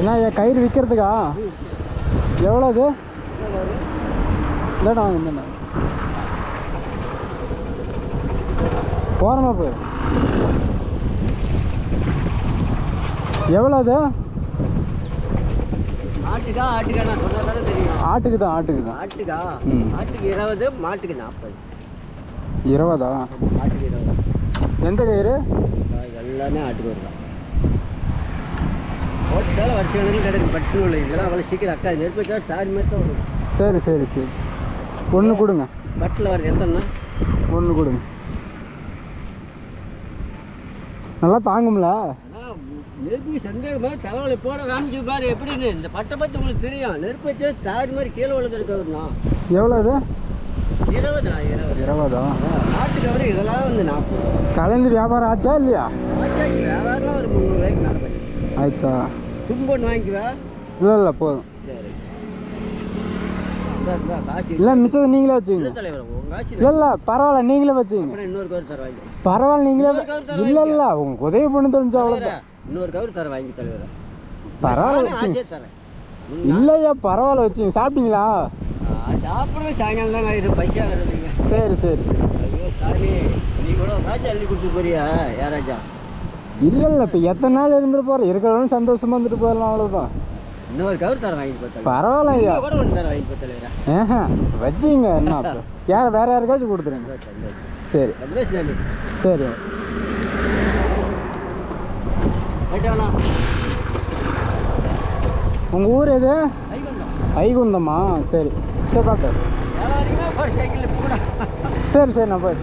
என்ன கயிறு விற்கிறதுக்கா? எவ்வளோ அது? இல்லைடா வாங்க இந்த போகிறமா போய் எவ்வளோ அது? ஆட்டுக்கா நான் சொன்னதானே தெரியும். ஆட்டுக்கு தான் ஆட்டுக்கு 20, மாட்டுக்கு 40. 20ஆ? ஆட்டுக்கு 20. எந்த கயிறு? எல்லாமே ஆட்டுக்கு வருதான். ஓட்டால வருஷம் கிடைக்கும். பட்டு இல்லை இதெல்லாம் அவ்வளோ சீக்கிரம் அக்கா நெருப்பு வச்சா சாரி மாதிரி தான் வரும். சரி சரி சரி, ஒன்று கொடுங்க. பட்டில் வருது எத்தனை? ஒன்று கொடுங்க. நல்லா தாங்கும்ல? நெருப்புக்கு சந்தேகமாக தகவலை போட காமிச்சு பாரு எப்படின்னு. இந்த பட்டை பற்றி உங்களுக்கு தெரியும். நெருப்பு வச்சா சாரி மாதிரி கீழே விழுந்துருக்கா. எவ்வளோ அது? 20. 20ஆ? ஆட்டுக்கு வரும். இதெல்லாம் வந்து 40. கலந்து வியாபாரம் ஆச்சா இல்லையா? ஆச்சாச்சு. வியாபாரம் ஒரு 300 ரூபாய்க்கு மேலே பண்ணி ஆயிடுச்சா? தும்பொன்று வாங்கிக்குவா? இல்லை போதும். சரி காசு இல்லை மிச்சத்தை நீங்களே வச்சுக்கோங்க. தலைவர் உங்கள் காசு இல்லை பரவாயில்ல, நீங்களே வச்சுக்கோங்க. அப்புறம் இன்னொரு கவர் சார் வாங்கி. பரவாயில்ல நீங்களே. இல்லை உங்களுக்கு உதவி பண்ணி தெரிஞ்சா அவ்வளோதான். இன்னொரு கவர் தர வாங்கி தலைவர். பரவாயில்ல ஆசையே தரேன். இல்லையா பரவாயில்ல வச்சுங்க. சாப்பிட்டீங்களா? சாப்பிட்றது சாயங்காலம் தான் ஆகிடும். பைசா வருதுங்க. சரி சரி சரி. ஐயோ சாமி நீ கூட காய்ச்சி அள்ளி கொடுத்து போறியா யாராச்சா? இல்லை இப்போ எத்தனை நாள் இருந்துட்டு போகிறேன். இருக்கிறவங்க சந்தோஷமாக இருந்துட்டு போயிடலாம், அவ்வளோதான். இன்னொரு கவர் தர வாங்கி பார்த்தா பரவாயில்ல ஐயா. கூட ஒன்று தர வாங்கி பார்த்தலையா? வச்சுங்க. என்ன அப்போ வேற யாருக்காச்சும் கொடுத்துருங்க. சரி சரி. உங்கள் ஊர் எது? வைகுந்தமா? சரி சரி பார்த்து. சைக்கிள் சரி சரி நான் போய்